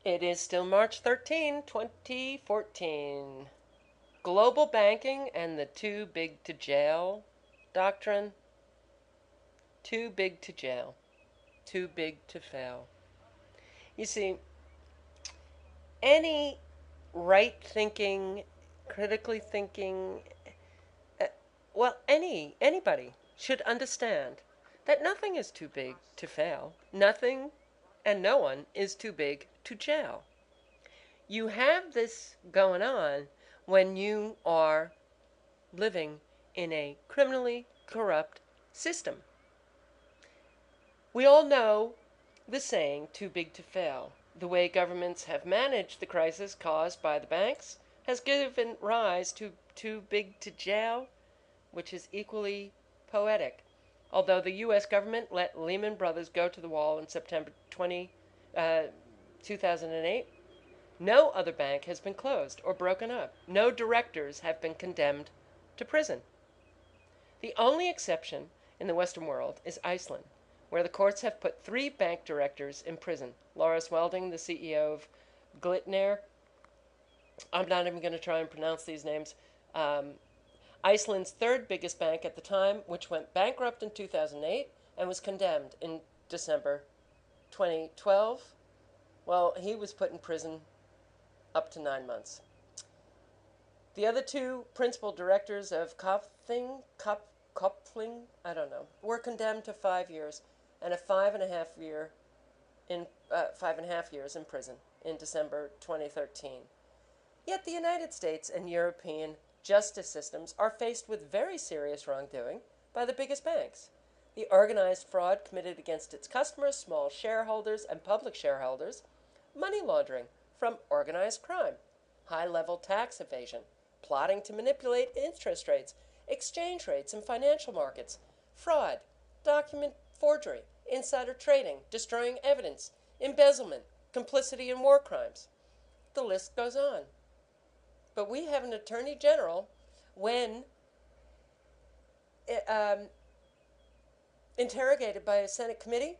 It is still March 13, 2014. Global banking and the too big to jail doctrine. Too big to jail. Too big to fail. You see, any right thinking, critically thinking, uh, anybody should understand that nothing is too big to fail. Nothing and no one is too big to jail. You have this going on when you are living in a criminally corrupt system. We all know the saying, too big to fail. The way governments have managed the crisis caused by the banks has given rise to too big to jail, which is equally poetic. Although the U.S. government let Lehman Brothers go to the wall in September 2008, no other bank has been closed or broken up. No directors have been condemned to prison. The only exception in the Western world is Iceland, where the courts have put 3 bank directors in prison. Loris Welding, the CEO of Glitnir. I'm not even going to try and pronounce these names. Iceland's third biggest bank at the time, which went bankrupt in 2008 and was condemned in December 2012. Well, he was put in prison up to 9 months. The other 2 principal directors of Kopfling, I don't know, were condemned to 5 years and 5.5 years in prison in December 2013. Yet the United States and European justice systems are faced with very serious wrongdoing by the biggest banks. The organized fraud committed against its customers, small shareholders, and public shareholders, money laundering from organized crime, high-level tax evasion, plotting to manipulate interest rates, exchange rates, and financial markets, fraud, document forgery, insider trading, destroying evidence, embezzlement, complicity in war crimes. The list goes on. But we have an attorney general, when interrogated by a Senate committee,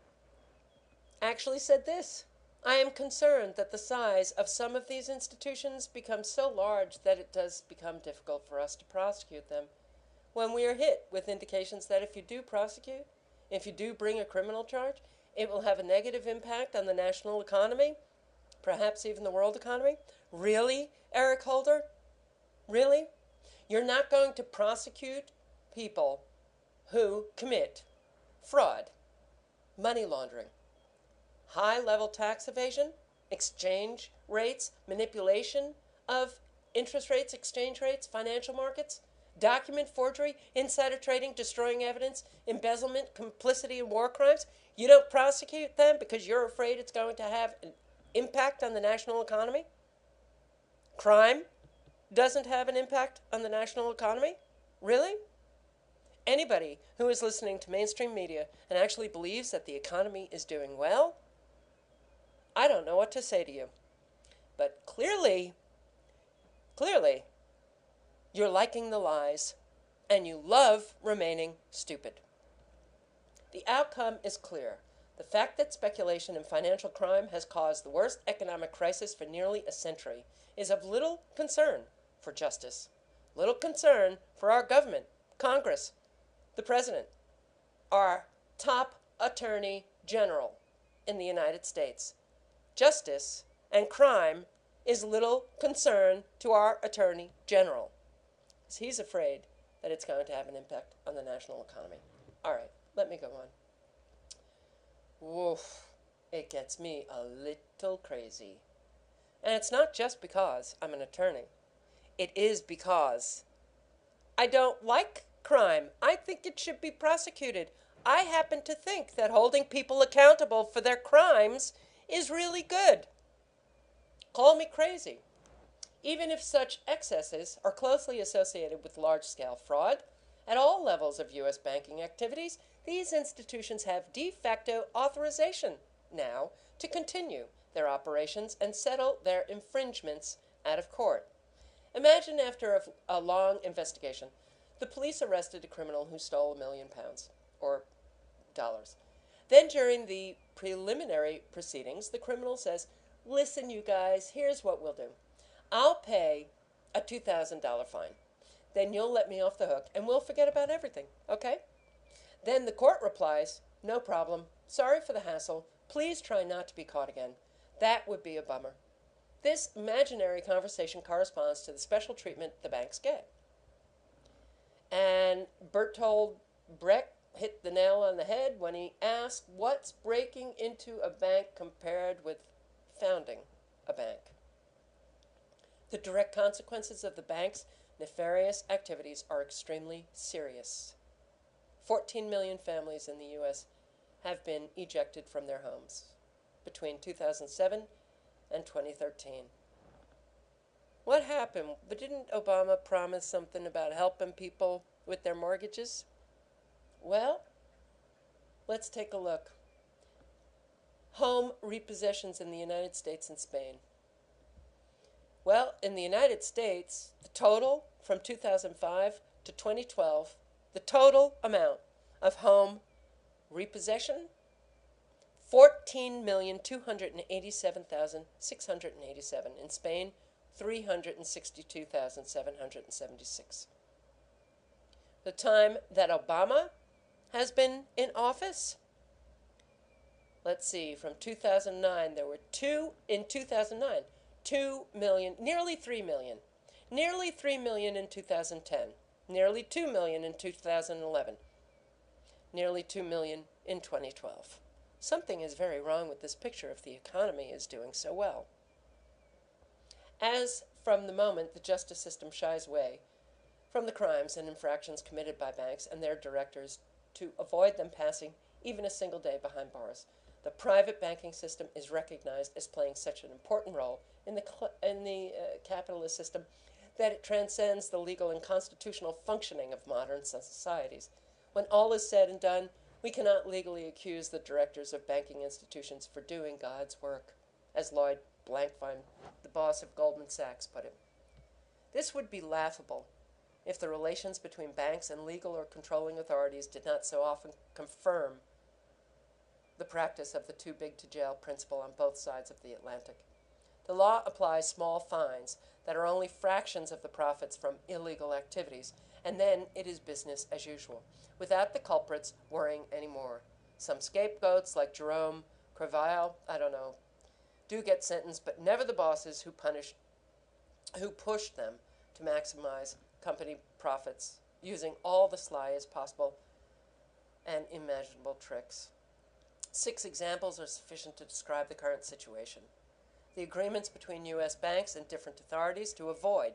actually said this: I am concerned that the size of some of these institutions becomes so large that it does become difficult for us to prosecute them. When we are hit with indications that if you do prosecute, if you do bring a criminal charge, it will have a negative impact on the national economy, perhaps even the world economy. Really, Eric Holder? Really? You're not going to prosecute people who commit fraud, money laundering, high-level tax evasion, exchange rates, manipulation of interest rates, exchange rates, financial markets, document forgery, insider trading, destroying evidence, embezzlement, complicity in war crimes? You don't prosecute them because you're afraid it's going to have an impact on the national economy? Crime doesn't have an impact on the national economy? Really? Anybody who is listening to mainstream media and actually believes that the economy is doing well, I don't know what to say to you. But clearly, you're liking the lies and you love remaining stupid. The outcome is clear. The fact that speculation in financial crime has caused the worst economic crisis for nearly a century is of little concern for justice, little concern for our government, Congress, the President, our top attorney general in the United States. Justice and crime is little concern to our attorney general, because he's afraid that it's going to have an impact on the national economy. All right, let me go on. Woof, it gets me a little crazy. And it's not just because I'm an attorney. It is because I don't like crime. I think it should be prosecuted. I happen to think that holding people accountable for their crimes is really good. Call me crazy. Even if such excesses are closely associated with large-scale fraud, at all levels of U.S. banking activities, these institutions have de facto authorization now to continue their operations and settle their infringements out of court. Imagine after a long investigation, the police arrested a criminal who stole £1 million or dollars. Then during the preliminary proceedings, the criminal says, listen, you guys, here's what we'll do. I'll pay a $2,000 fine. Then you'll let me off the hook and we'll forget about everything, okay? Then the court replies, no problem. Sorry for the hassle. Please try not to be caught again. That would be a bummer. This imaginary conversation corresponds to the special treatment the banks get. And Bertold Brecht hit the nail on the head when he asked, what's breaking into a bank compared with founding a bank? The direct consequences of the bank's nefarious activities are extremely serious. 14 million families in the U.S. have been ejected from their homes between 2007 and 2013. What happened? But didn't Obama promise something about helping people with their mortgages? Well, let's take a look. Home repossessions in the United States and Spain. Well, in the United States, the total from 2005 to 2012, the total amount of home repossession, 14,287,687. In Spain, 362,776. The time that Obama has been in office, let's see, from 2009, there were 2 million, nearly 3 million. Nearly 3 million in 2010. Nearly 2 million in 2011. Nearly 2 million in 2012. Something is very wrong with this picture if the economy is doing so well. As from the moment the justice system shies away from the crimes and infractions committed by banks and their directors to avoid them passing even a single day behind bars, the private banking system is recognized as playing such an important role in the capitalist system that it transcends the legal and constitutional functioning of modern societies. When all is said and done, we cannot legally accuse the directors of banking institutions for doing God's work, as Lloyd Blankfein, the boss of Goldman Sachs, put it. This would be laughable if the relations between banks and legal or controlling authorities did not so often confirm the practice of the too big to jail principle on both sides of the Atlantic. The law applies small fines that are only fractions of the profits from illegal activities, and then it is business as usual, without the culprits worrying anymore. Some scapegoats like Jerome Crevaille, do get sentenced, but never the bosses who pushed them to maximize company profits using all the sly as possible and imaginable tricks. 6 examples are sufficient to describe the current situation. The agreements between U.S. banks and different authorities to avoid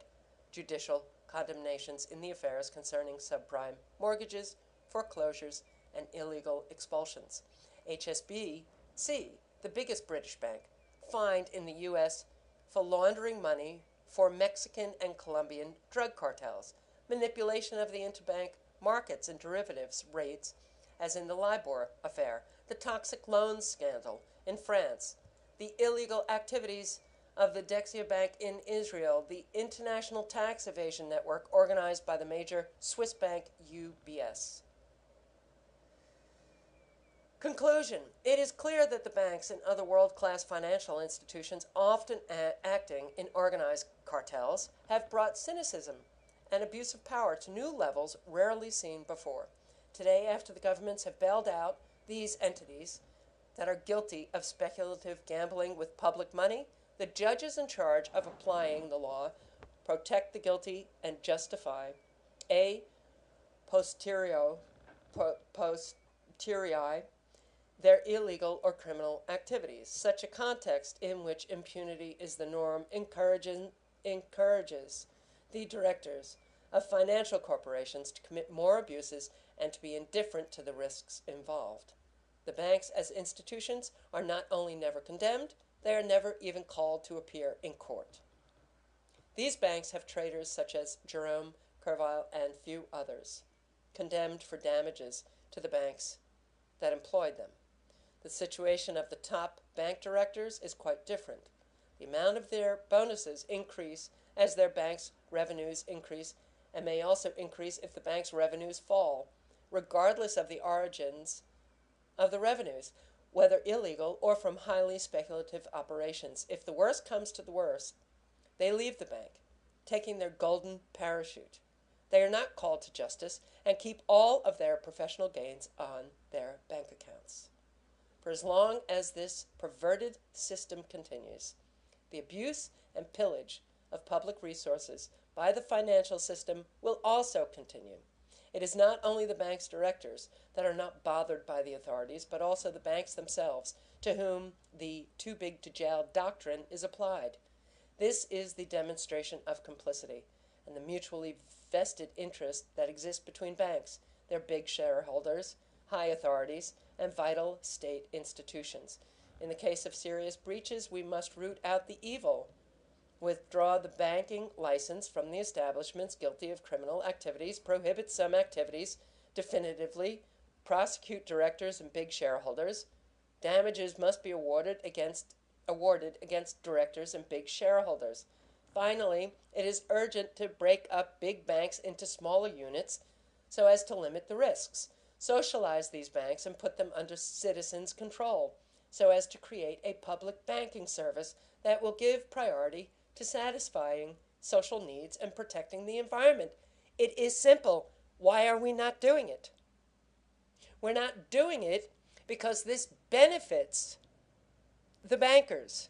judicial condemnations in the affairs concerning subprime mortgages, foreclosures, and illegal expulsions. HSBC, the biggest British bank, fined in the U.S. for laundering money for Mexican and Colombian drug cartels, manipulation of the interbank markets and derivatives rates, as in the LIBOR affair, the toxic loans scandal in France, the illegal activities of the Dexia Bank in Israel, the international tax evasion network organized by the major Swiss bank UBS. Conclusion. It is clear that the banks and other world-class financial institutions, often acting in organized cartels, have brought cynicism and abuse of power to new levels rarely seen before. Today, after the governments have bailed out these entities that are guilty of speculative gambling with public money, the judges in charge of applying the law protect the guilty and justify a posteriori their illegal or criminal activities. Such a context in which impunity is the norm encourages the directors of financial corporations to commit more abuses and to be indifferent to the risks involved. The banks as institutions are not only never condemned, they are never even called to appear in court. These banks have traders such as Jerome Crevaille and few others, condemned for damages to the banks that employed them. The situation of the top bank directors is quite different. The amount of their bonuses increase as their bank's revenues increase, and may also increase if the bank's revenues fall, regardless of the origins of the revenues. whether illegal or from highly speculative operations. If the worst comes to the worst, they leave the bank, taking their golden parachute. They are not called to justice and keep all of their professional gains on their bank accounts. For as long as this perverted system continues, the abuse and pillage of public resources by the financial system will also continue. It is not only the bank's directors that are not bothered by the authorities, but also the banks themselves, to whom the too big to jail doctrine is applied. This is the demonstration of complicity and the mutually vested interest that exists between banks, their big shareholders, high authorities, and vital state institutions. In the case of serious breaches, we must root out the evil, withdraw the banking license from the establishments guilty of criminal activities, prohibit some activities definitively, prosecute directors and big shareholders. Damages must be awarded against directors and big shareholders. Finally, it is urgent to break up big banks into smaller units so as to limit the risks. Socialize these banks and put them under citizens' control so as to create a public banking service that will give priority to satisfying social needs and protecting the environment. It is simple. Why are we not doing it? We're not doing it because this benefits the bankers,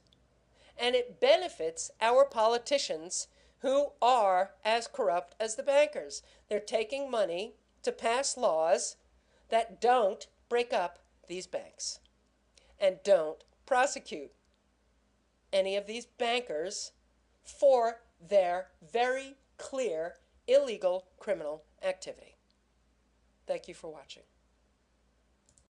and it benefits our politicians who are as corrupt as the bankers. They're taking money to pass laws that don't break up these banks and don't prosecute any of these bankers for their very clear illegal criminal activity. Thank you for watching.